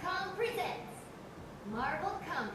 Capcom presents Marvel Comics.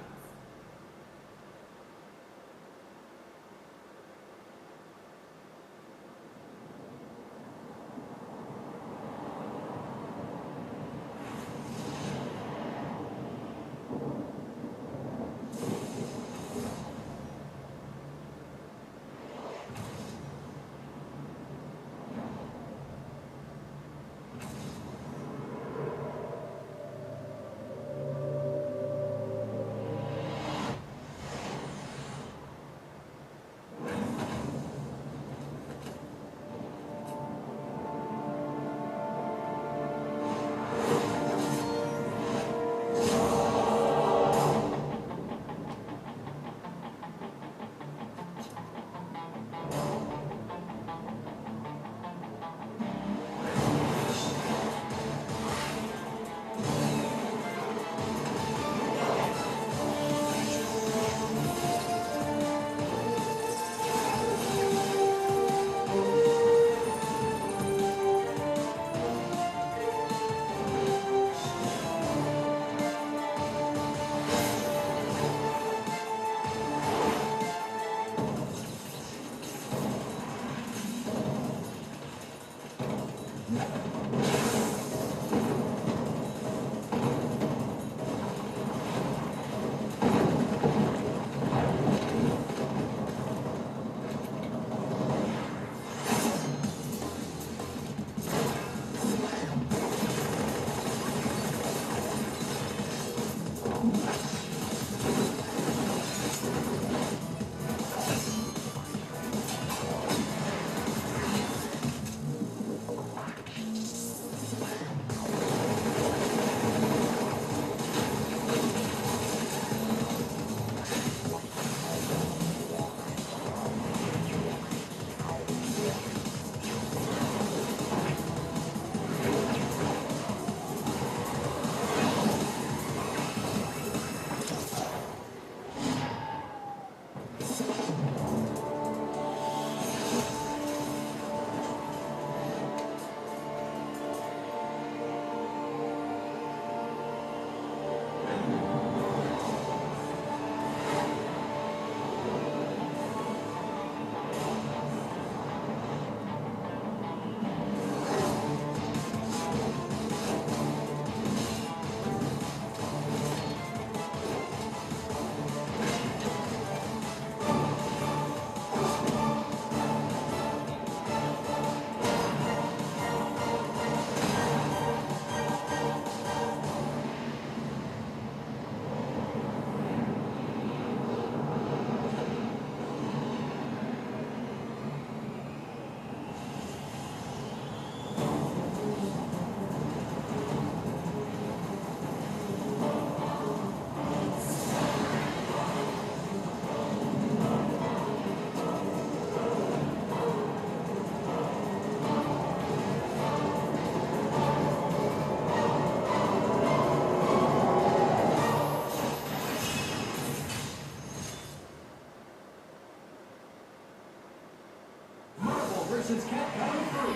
Versus Capcom 3.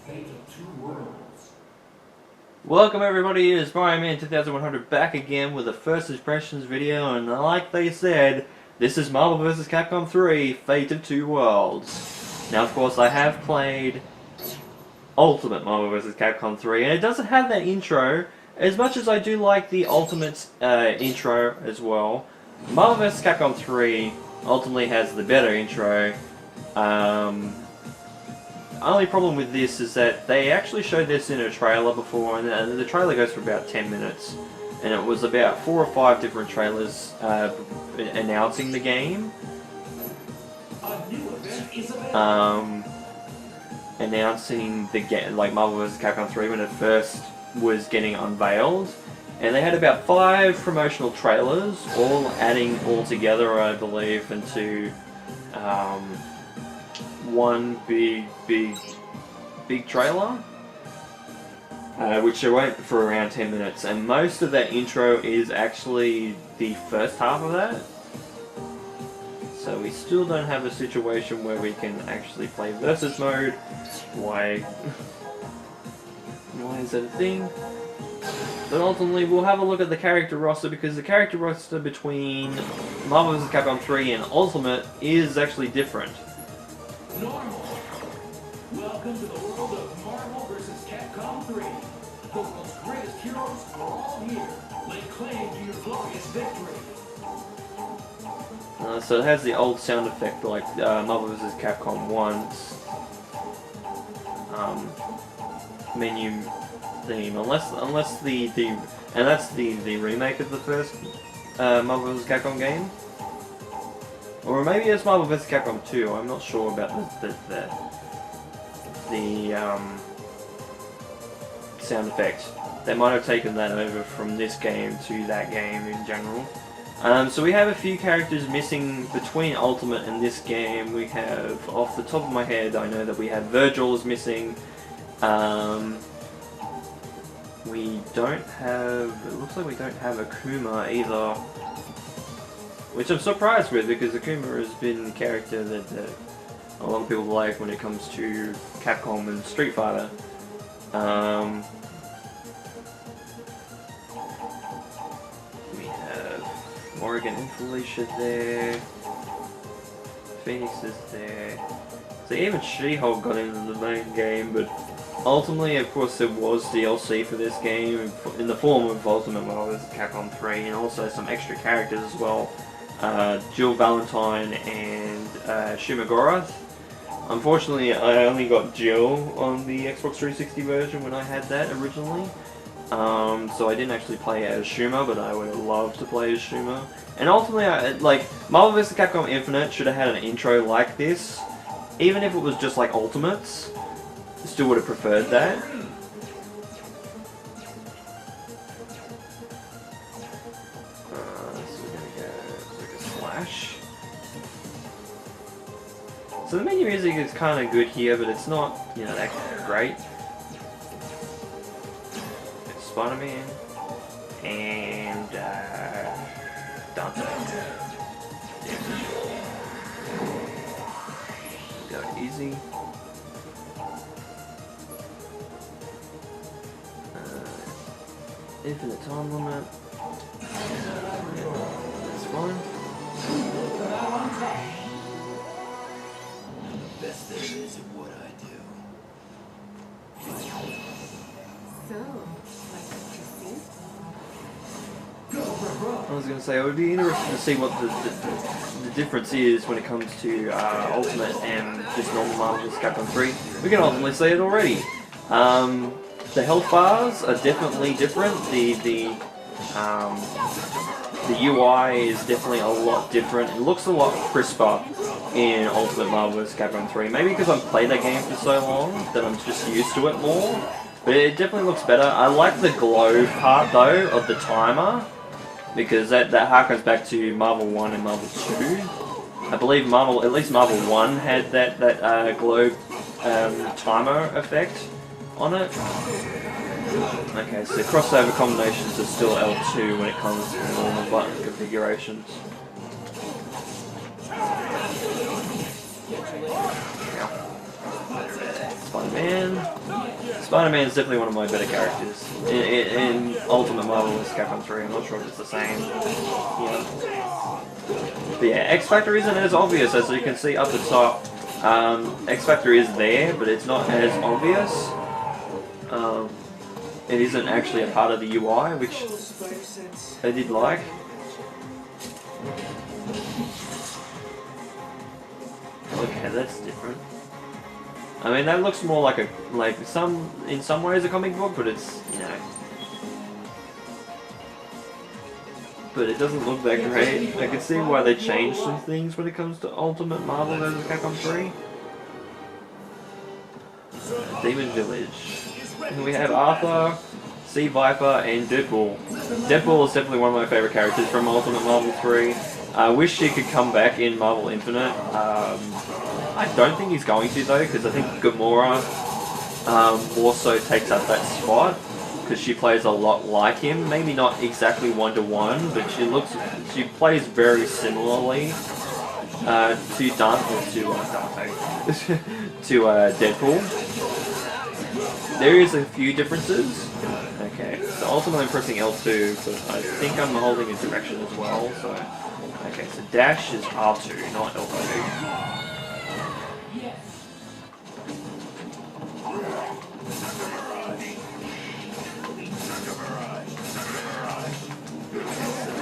Fate of Two Worlds. Welcome everybody, it's Brian Man 2100 back again with a first impressions video, and like they said, this is Marvel vs. Capcom 3, Fate of Two Worlds. Now of course I have played Ultimate Marvel vs. Capcom 3, and it doesn't have that intro, as much as I do like the Ultimate intro as well. Marvel vs. Capcom 3 ultimately has the better intro. Only problem with this is that they actually showed this in a trailer before, and the trailer goes for about 10 minutes. And it was about 4 or 5 different trailers announcing the game. Announcing the game, like Marvel vs. Capcom 3 when it first was getting unveiled. And they had about 5 promotional trailers, all adding all together, I believe, into one big trailer, which went for around 10 minutes, and most of that intro is actually the first half of that. So we still don't have a situation where we can actually play versus mode. Why is that a thing? But ultimately, we'll have a look at the character roster, because the character roster between Marvel vs. Capcom 3 and Ultimate is actually different. Normal. Welcome to the world of Marvel vs. Capcom 3. The world's greatest heroes are all here. Lay claim to your glorious victory. So it has the old sound effect like Marvel vs. Capcom 1's menu theme, unless the and that's the remake of the first Marvel vs. Capcom game, or maybe it's Marvel vs. Capcom 2. I'm not sure about the sound effect. They might have taken that over from this game to that game in general. So we have a few characters missing between Ultimate and this game. We have, off the top of my head, I know that we have Virgil is missing. We don't have, it looks like we don't have Akuma either. Which I'm surprised with, because Akuma has been a character that a lot of people like when it comes to Capcom and Street Fighter. Morrigan and Felicia there. Phoenix is there. So even She-Hulk got into the main game, but ultimately, of course, there was DLC for this game in the form of Ultimate Marvel vs. Capcom 3, and also some extra characters as well. Jill Valentine and Shimagora. Unfortunately, I only got Jill on the Xbox 360 version when I had that originally. So I didn't actually play as Shuma, but I would have loved to play as Shuma. And ultimately, Marvel vs. Capcom Infinite should have had an intro like this. Even if it was just like Ultimates, I still would have preferred that. So we're gonna go like a Slash. So the menu music is kind of good here, but it's not, you know, that great. Spider-Man and Dante. Go easy. Infinite time limit. That's fine. Best there is at what I do. So, I was going to say, it would be interesting to see what the difference is when it comes to Ultimate and just normal Marvel vs. Capcom 3. We can ultimately see it already. The health bars are definitely different. The UI is definitely a lot different. It looks a lot crisper in Ultimate Marvel vs. Capcom 3. Maybe because I've played that game for so long that I'm just used to it more. But it definitely looks better. I like the glow part though of the timer, because that harkens back to Marvel 1 and Marvel 2. I believe at least Marvel 1 had that glow timer effect on it. Okay, so crossover combinations are still L2 when it comes to normal button configurations. Spider-Man is definitely one of my better characters in Ultimate Marvel vs. Capcom 3. I'm not sure if it's the same. Yeah. But yeah, X-Factor isn't as obvious as you can see up the top. X-Factor is there, but it's not as obvious. It isn't actually a part of the UI, which I did like. Okay, that's different. I mean, that looks more like in some ways a comic book, but it's, you know, but it doesn't look that great. I can see why they changed some things when it comes to Ultimate Marvel vs. Capcom 3. Demon Village. And we have Arthur, Sea Viper, and Deadpool. Deadpool is definitely one of my favourite characters from Ultimate Marvel 3. I wish he could come back in Marvel Infinite. I don't think he's going to though, because I think Gamora more so takes up that spot, because she plays a lot like him. Maybe not exactly one-to-one, but she plays very similarly to Deadpool. There is a few differences. Okay, so ultimately I'm pressing L2, but I think I'm holding a direction as well, so... Okay, so dash is R2, not L2.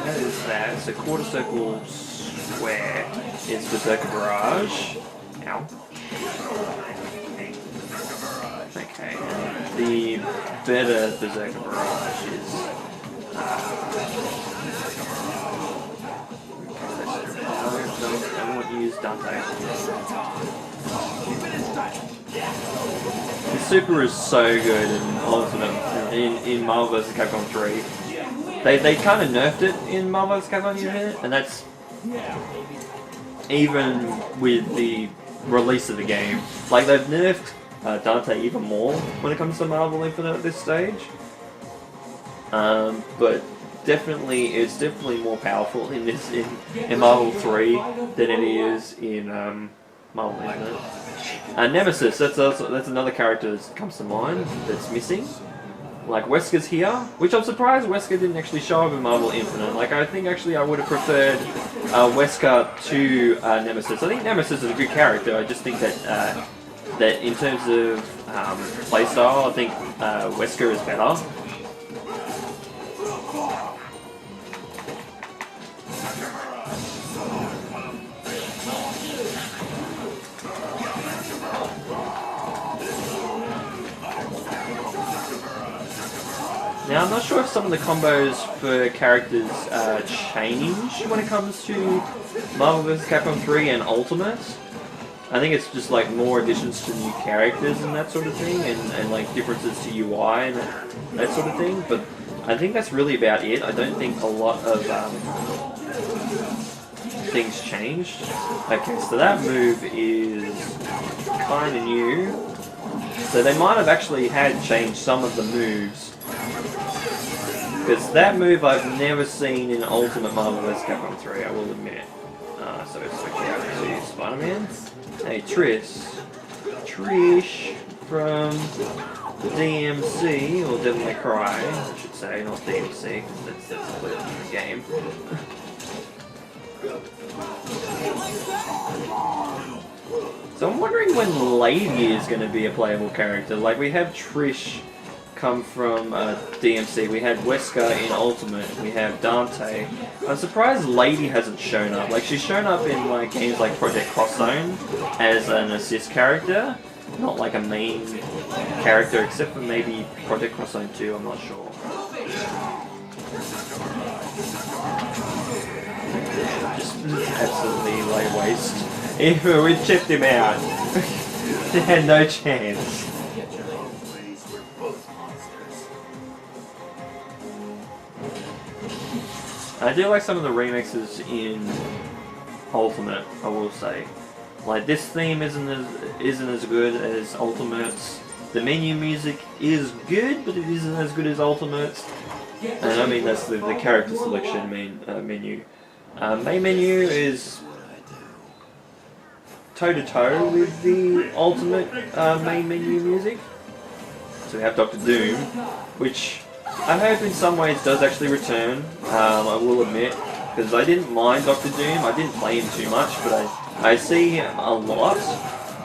That is that. So quarter circle square is Berserker Barrage. Ow. Okay, the better Berserker Barrage is... I want to use Dante. The super is so good in Ultimate, in Marvel vs. Capcom 3. They kind of nerfed it in Marvel vs. Capcom Infinite, and that's even with the release of the game. Like, they've nerfed Dante even more when it comes to Marvel Infinite at this stage. But definitely, it's definitely more powerful in this in Marvel 3 than it is in Marvel Infinite. Nemesis, that's another character that comes to mind that's missing. Like, Wesker's here, which I'm surprised Wesker didn't actually show up in Marvel Infinite. Like, I think actually I would have preferred Wesker to Nemesis. I think Nemesis is a good character. I just think that that in terms of playstyle, I think Wesker is better. Now, I'm not sure if some of the combos for characters change when it comes to Marvel vs. Capcom 3 and Ultimate. I think it's just like more additions to new characters and that sort of thing, and like differences to UI and that sort of thing, but I think that's really about it. I don't think a lot of things changed. Okay, so that move is kind of new. So they might have actually had changed some of the moves. Because that move I've never seen in Ultimate Marvel vs. Capcom 3, I will admit. So it's switching out to Spider-Man. Hey, Trish from DMC, or Devil May Cry, I should say, not DMC, because that's a different game. So I'm wondering when Lady is going to be a playable character. Like, we have Trish come from DMC, we had Wesker in Ultimate, we have Dante. I'm surprised Lady hasn't shown up. Like, she's shown up in like games like Project Cross Zone as an assist character, not like a main character, except for maybe Project Cross Zone 2, I'm not sure. Just absolutely lay waste. If we chipped him out, they had no chance. I do like some of the remixes in Ultimate, I will say. Like, this theme isn't as good as Ultimate's. The menu music is good, but it isn't as good as Ultimate's. And I mean that's the character selection menu. Main menu is toe-to-toe with the Ultimate main menu music. So we have Dr. Doom, which I hope in some ways does actually return, I will admit, because I didn't mind Dr. Doom, I didn't play him too much, but I see him a lot,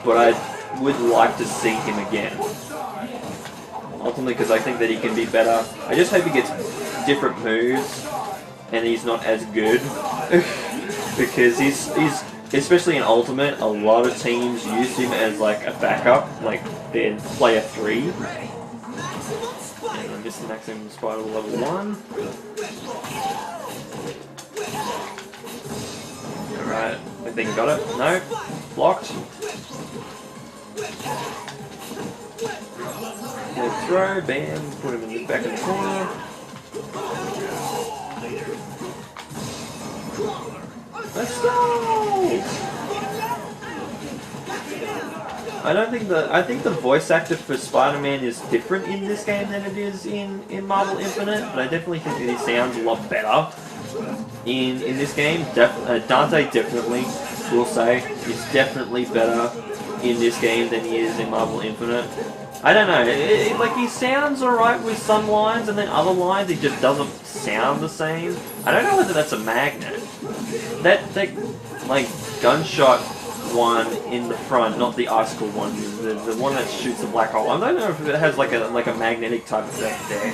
but I would like to see him again. Ultimately, because I think that he can be better. I just hope he gets different moves, and he's not as good, because he's especially in Ultimate, a lot of teams use him as like a backup, like their player 3. Mr. Maximum Spiral level 1. Alright, I think I got it. No, blocked. Good throw, bam, put him in the back of the corner. Let's go! I think the voice actor for Spider-Man is different in this game than it is in Marvel Infinite, but I definitely think that he sounds a lot better in this game. Dante definitely, will say, is definitely better in this game than he is in Marvel Infinite. I don't know. Like he sounds alright with some lines, and then other lines he just doesn't sound the same. I don't know whether that's a magnet. That like gunshot one in the front, not the icicle one, the one that shoots the black hole. I don't know if it has like a magnetic type effect there.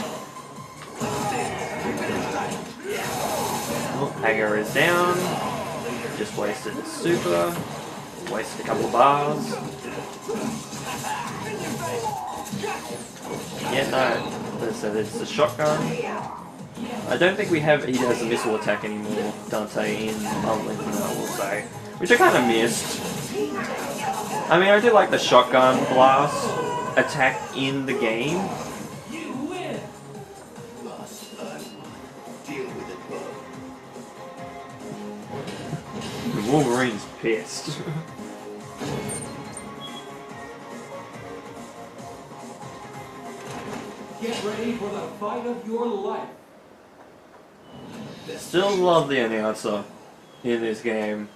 Oh, Hagar is down. Just wasted the super. Wasted a couple of bars. Yeah, no. So there's the shotgun. I don't think he has a missile attack anymore, Dante, in Marvel Infinite, I will say. Which I kind of missed. I mean, I do like the shotgun blast attack in the game. The Wolverine's pissed. Get ready for the fight of your life. Still love the announcer in this game.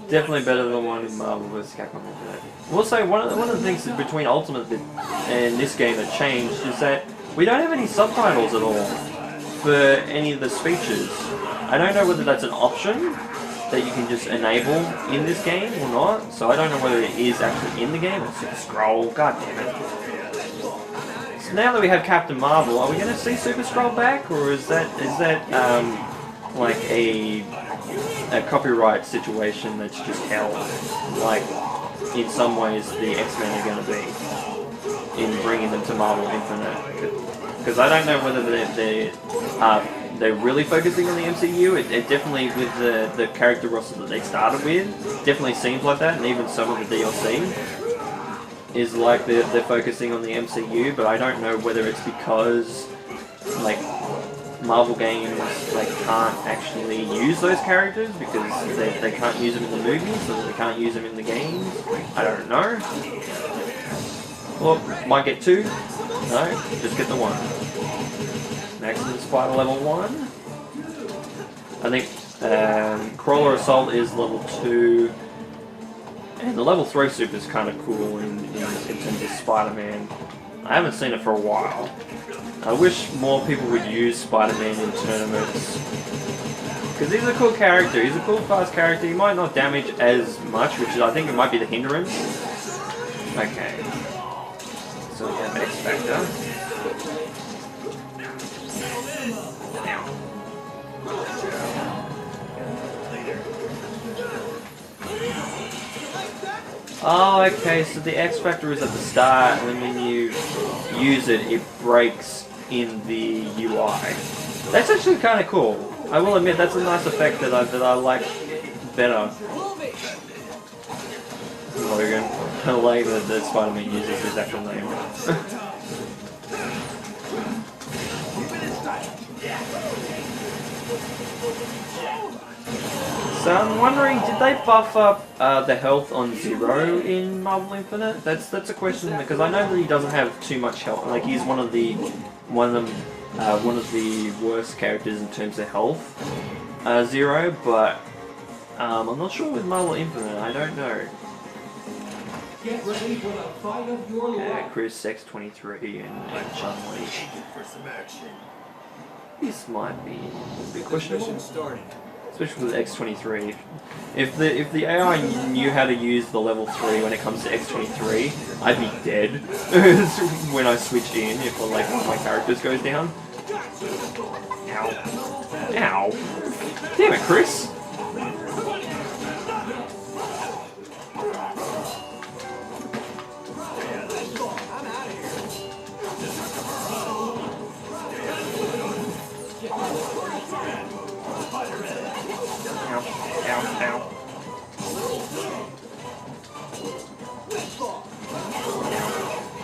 Definitely better than the one in Marvel vs. Capcom. We'll say one of the things between Ultimate and this game that changed is that we don't have any subtitles at all for any of the speeches. I don't know whether that's an option that you can just enable in this game or not, so I don't know whether it is actually in the game. It's Super Scroll, god damn it. So now that we have Captain Marvel, are we going to see Super Scroll back, or is that like a copyright situation that's just hell, like in some ways the X-Men are going to be in bringing them to Marvel Infinite? Because I don't know whether they're really focusing on the MCU. It definitely, with the character roster that they started with, definitely seems like that, and even some of the DLC is like they're focusing on the MCU, but I don't know whether it's because like Marvel games like can't actually use those characters because they can't use them in the movies, so they can't use them in the games. I don't know. Well, might get 2. No, just get the 1. Maximum Spider level 1. I think Crawler Assault is level 2. And the level 3 super is kind of cool in terms of Spider-Man. I haven't seen it for a while. I wish more people would use Spider-Man in tournaments. Because he's a cool character, he's a cool fast character, he might not damage as much, which is, I think it might be the hindrance. Okay. So we have X Factor. Oh, okay, so the X Factor is at the start, and then when you use it, it breaks in the UI. That's actually kind of cool. I will admit, that's a nice effect that I like better. Logan. I like that Spider-Man uses his actual name. So I'm wondering, did they buff up the health on Zero in Marvel Infinite? That's a question, because I know that he doesn't have too much health. Like, he's one of the worst characters in terms of health, Zero. But I'm not sure with Marvel Infinite. I don't know. Get ready for the fight of your life. Chris X23 and Chun-Li. This might be a bit questionable. Especially with X23. If the AI knew how to use the level 3 when it comes to X23, I'd be dead when I switch in if like one of my characters goes down. Ow. Ow. Damn it, Chris.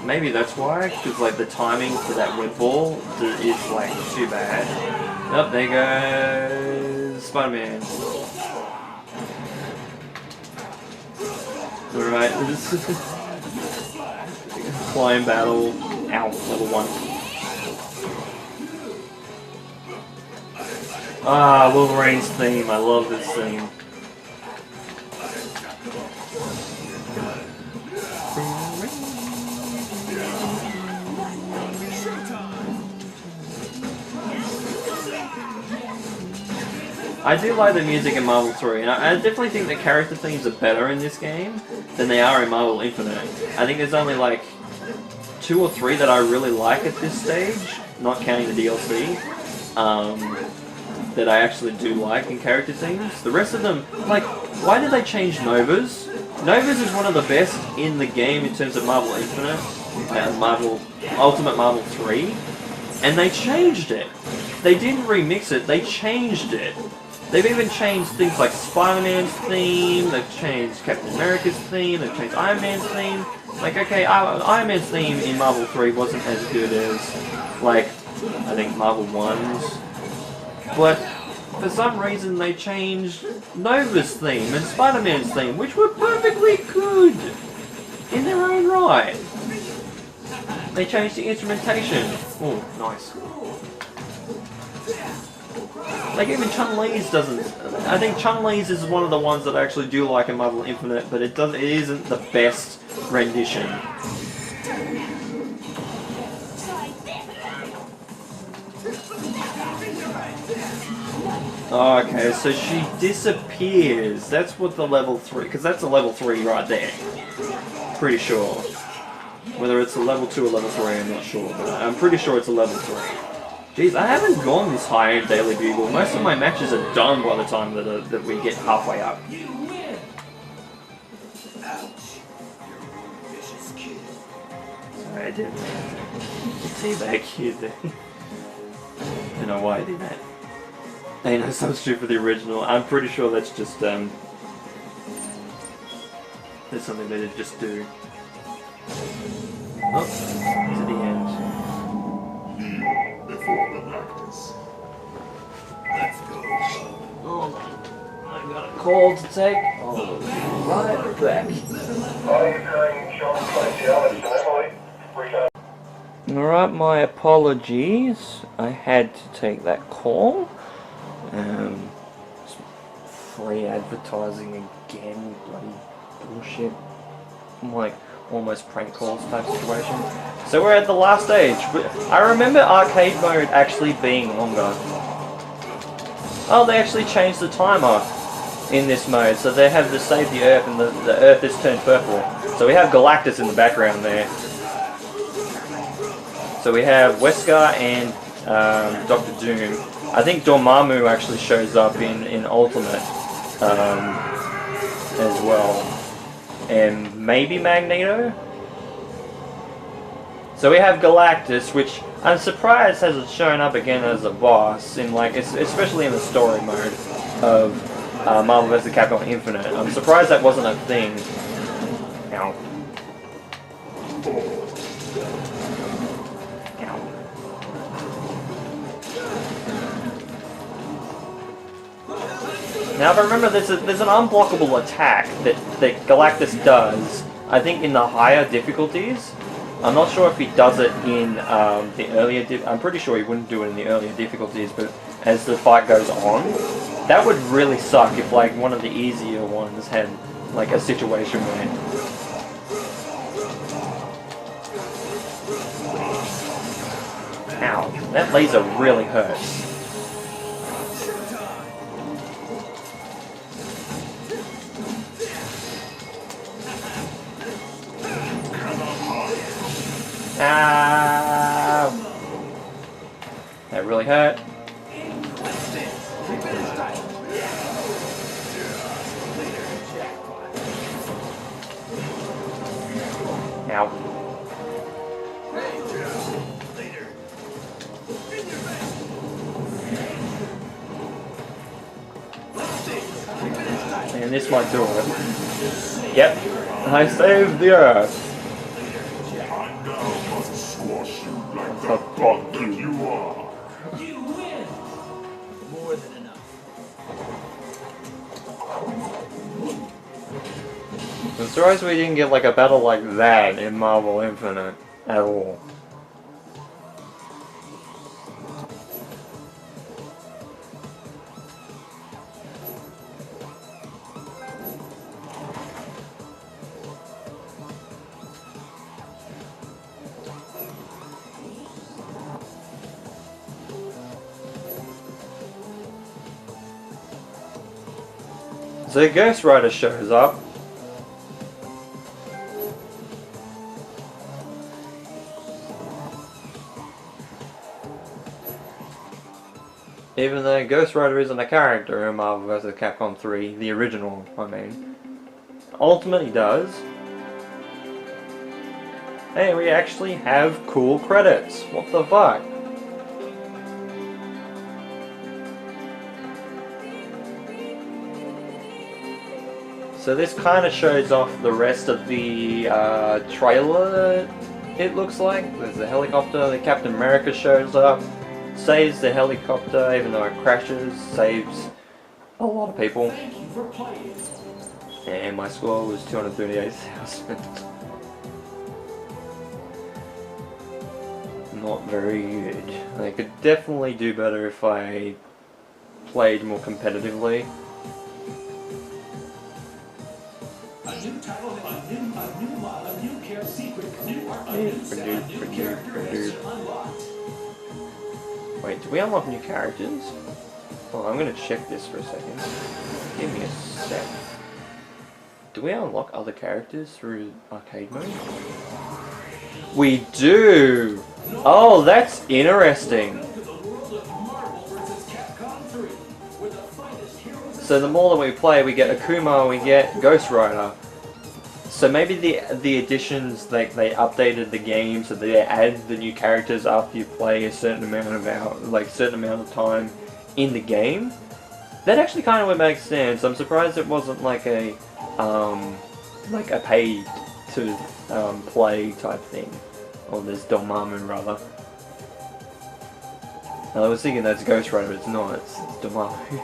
Maybe that's why, because like the timing for that web ball is like too bad. Oh, there goes Spider-Man. Alright, this is flying battle. Ow, level 1. Ah, Wolverine's theme. I love this theme. I do like the music in Marvel 3, and I definitely think the character themes are better in this game than they are in Marvel Infinite. I think there's only like 2 or 3 that I really like at this stage, not counting the DLC, that I actually do like in character themes. The rest of them, like, why did they change Nova's? Nova's is one of the best in the game in terms of Marvel Infinite, Ultimate Marvel 3, and they changed it. They didn't remix it, they changed it. They've even changed things like Spider-Man's theme, they've changed Captain America's theme, they've changed Iron Man's theme. Like, okay, Iron Man's theme in Marvel 3 wasn't as good as, like, I think Marvel 1's. But for some reason they changed Nova's theme and Spider-Man's theme, which were perfectly good in their own right. They changed the instrumentation. Oh, nice. Like, even Chun-Li's doesn't... I think Chun-Li's is one of the ones that I actually do like in Marvel Infinite, but it isn't the best rendition. Okay, so she disappears. That's what the level 3... Because that's a level 3 right there. Pretty sure. Whether it's a level 2 or level 3, I'm not sure, but I'm pretty sure it's a level 3. Jeez, I haven't gone this high in Daily Bugle. Most of my matches are done by the time that we get halfway up. Sorry, I didn't see that kid there. I don't know why I did that. Ain't no substitute for the original. I'm pretty sure that's just, that's something they just do. Oh, to the end. Before the blackness. Let's go. Hold on. I've got a call to take. Oh, right back. Alright, my apologies. I had to take that call. Free advertising again, bloody bullshit. I'm like almost prank calls type situation. So we're at the last stage. I remember arcade mode actually being longer. Oh, they actually changed the timer in this mode, so they have to save the Earth, and the Earth is turned purple. So we have Galactus in the background there. So we have Wesker and Dr. Doom. I think Dormammu actually shows up in Ultimate as well. And maybe Magneto? So we have Galactus, which I'm surprised hasn't shown up again as a boss, in like, especially in the story mode of Marvel vs. Capcom Infinite. I'm surprised that wasn't a thing. Ow. Now, if I remember, there's an unblockable attack that Galactus does, I think in the higher difficulties. I'm not sure if he does it in the earlier... I'm pretty sure he wouldn't do it in the earlier difficulties, but as the fight goes on, that would really suck if, like, one of the easier ones had, like, a situation where... Ow, that laser really hurts. Ow! That really hurt. Ow. And this might do it. Yep. I saved the Earth. The fuck you are. You win! More than enough. I'm surprised we didn't get like a battle like that in Marvel Infinite at all. So Ghost Rider shows up. Even though Ghost Rider isn't a character in Marvel vs. Capcom 3, the original, I mean. Ultimate he does. Hey, we actually have cool credits. What the fuck? So this kind of shows off the rest of the trailer, it looks like. There's the helicopter, the Captain America shows up, saves the helicopter even though it crashes, saves a lot of people. Thank you for playing. And my score was 238,000. Not very good. I could definitely do better if I played more competitively. A new title, a new care secret, a new character has unlocked. Wait, do we unlock new characters? Oh, I'm gonna check this for a second. Give me a sec. Do we unlock other characters through arcade mode? We do! Oh, that's interesting. So the more that we play, we get Akuma, we get Ghost Rider. So maybe the additions, they updated the game, so they add the new characters after you play a certain amount of time in the game. That actually kind of would make sense. I'm surprised it wasn't like a pay to play type thing. Or this Dormammu rather. I was thinking that's Ghost Rider, it's not, it's Dormammu.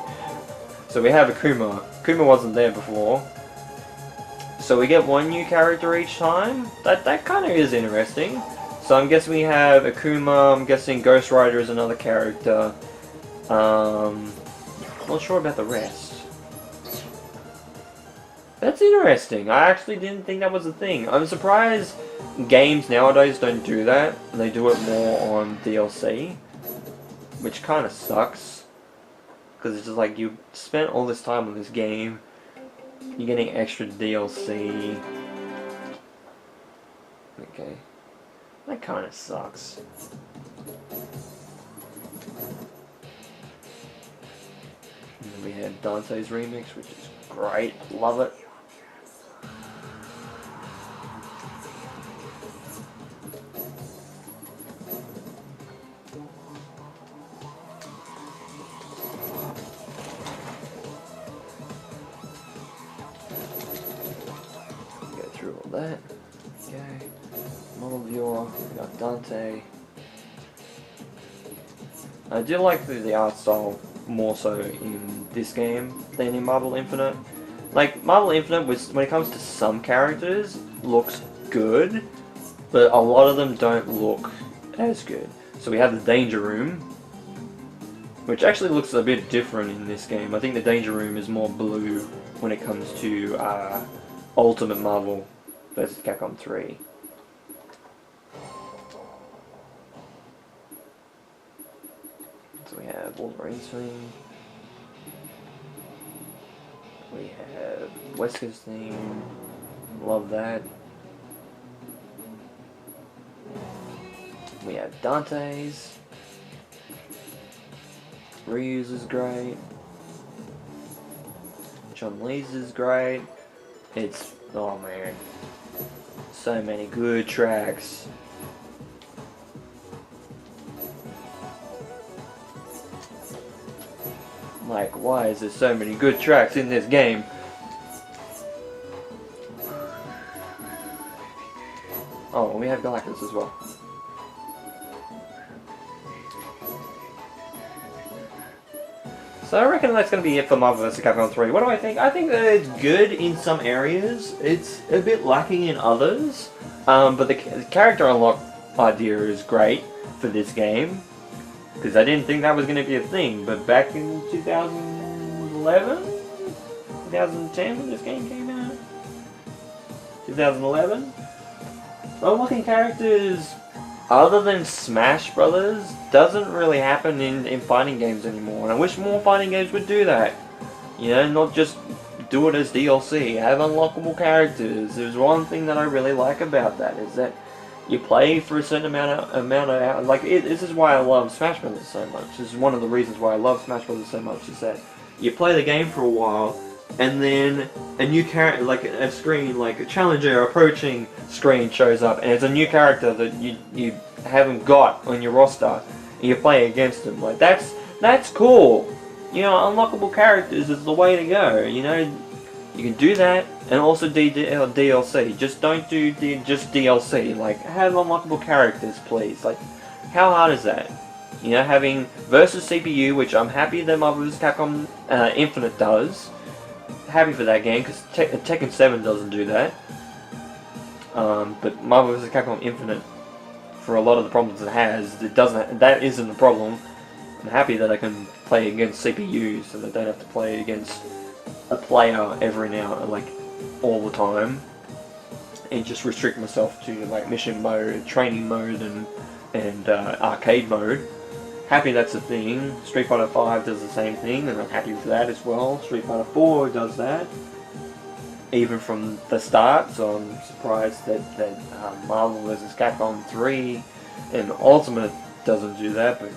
So we have Akuma. Akuma wasn't there before. So we get one new character each time. That kind of is interesting. So I'm guessing we have Akuma, I'm guessing Ghost Rider is another character. Not sure about the rest. That's interesting. I actually didn't think that was a thing. I'm surprised games nowadays don't do that. They do it more on DLC. Which kind of sucks. Because it's just like, you spent all this time on this game. You're getting extra DLC. Okay. That kind of sucks. And then we have Dante's remix, which is great. Love it. That. Okay. Model viewer, we got Dante. I do like the art style more so in this game than in Marvel Infinite. Like, Marvel Infinite, when it comes to some characters, looks good, but a lot of them don't look as good. So we have the Danger Room, which actually looks a bit different in this game. I think the Danger Room is more blue when it comes to Ultimate Marvel vs. Capcom 3. So we have Wolverine's theme. We have Wesker's theme. Love that. We have Dante's. Ryu's is great. Chun-Li's is great. It's, oh man, so many good tracks. Like, why is there so many good tracks in this game? Oh, we have Galactus as well. So I reckon that's going to be it for Marvel vs. Capcom 3. What do I think? I think that it's good in some areas. It's a bit lacking in others. But the character unlock idea is great for this game. Because I didn't think that was going to be a thing. But back in 2011? 2010 when this game came out? 2011? Unlocking characters other than Smash Brothers doesn't really happen in fighting games anymore, and I wish more fighting games would do that. You know, not just do it as DLC. Have unlockable characters. There's one thing that I really like about that is that you play for a certain amount of hours. Like this is why I love Smash Bros. So much. This is one of the reasons why I love Smash Bros. So much is that you play the game for a while, and then a new character, like a screen, like a challenger approaching screen shows up, and it's a new character that you haven't got on your roster, and you play against them. Like that's cool. You know, unlockable characters is the way to go. You know, you can do that, and also DLC. Just don't do just DLC. Like, have unlockable characters, please. Like, how hard is that? You know, having versus CPU, which I'm happy that Marvel vs. Capcom Infinite does. Happy for that game, because Tekken 7 doesn't do that. But Marvel vs. Capcom Infinite, for a lot of the problems it has, it doesn't. That isn't the problem. I'm happy that I can play against CPUs, so that I don't have to play against a player every now, like all the time, and just restrict myself to like mission mode, training mode, and arcade mode. Happy that's a thing. Street Fighter 5 does the same thing, and I'm happy with that as well. Street Fighter 4 does that, even from the start. So I'm surprised that Marvel vs. Capcom 3 and Ultimate doesn't do that, but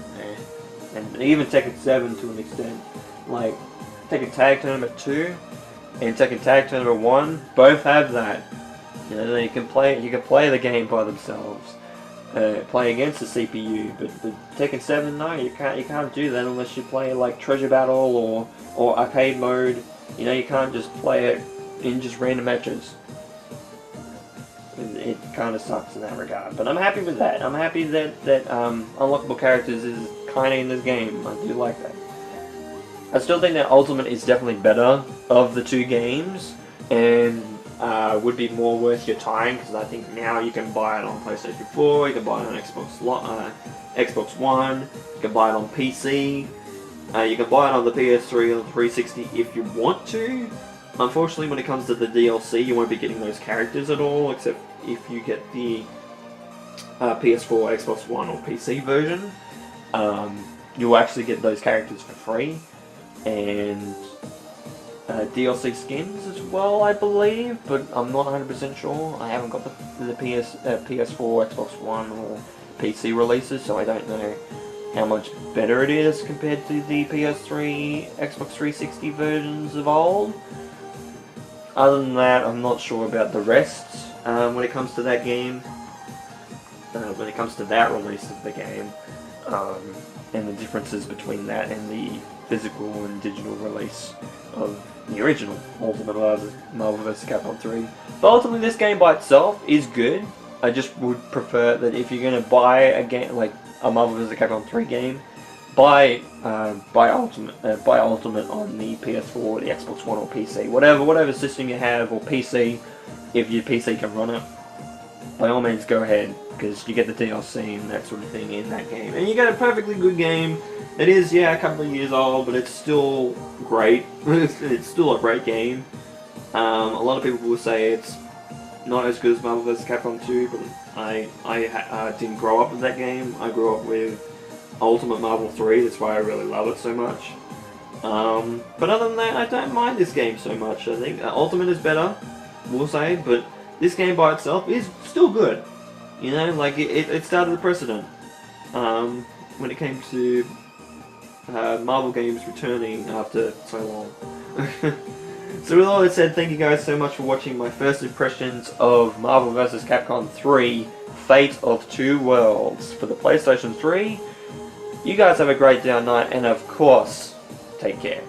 and even Tekken 7 to an extent. Like Tekken Tag Tournament 2 and Tekken Tag Tournament 1 both have that. You know, you can play the game by themselves. Play against the CPU, but the Tekken 7, no, you can't do that unless you play like Treasure Battle or arcade mode. You know, you can't just play it in just random matches. It kind of sucks in that regard, but I'm happy with that. I'm happy that unlockable characters is kind of in this game. I do like that. I still think that Ultimate is definitely better of the two games, and would be more worth your time, because I think now you can buy it on PlayStation 4, you can buy it on Xbox One, you can buy it on PC, you can buy it on the PS3 or the 360 if you want to. Unfortunately, when it comes to the DLC, you won't be getting those characters at all, except if you get the PS4, Xbox One, or PC version. You'll actually get those characters for free, and DLC skins as well, I believe, but I'm not 100% sure. I haven't got the PS4, Xbox One, or PC releases, so I don't know how much better it is compared to the PS3, Xbox 360 versions of old. Other than that, I'm not sure about the rest when it comes to that game, when it comes to that release of the game, and the differences between that and the physical and digital release of the original Ultimate Marvel vs. Capcom 3. But ultimately, this game by itself is good. I just would prefer that if you're going to buy a game like a Marvel vs. Capcom 3 game, buy Ultimate on the PS4, the Xbox One, or PC, whatever system you have, or PC, if your PC can run it. By all means, go ahead, because you get the DLC and that sort of thing in that game, and you get a perfectly good game. It is, yeah, a couple of years old, but it's still great. It's still a great game. A lot of people will say it's not as good as Marvel vs. Capcom 2, but I didn't grow up with that game. I grew up with Ultimate Marvel 3, that's why I really love it so much. But other than that, I don't mind this game so much. I think Ultimate is better, we'll say, but this game by itself is still good. You know, like it started the precedent when it came to Marvel games returning after so long. So with all that said, thank you guys so much for watching my first impressions of Marvel vs. Capcom 3 Fate of Two Worlds for the PlayStation 3. You guys have a great day or night, and of course, take care.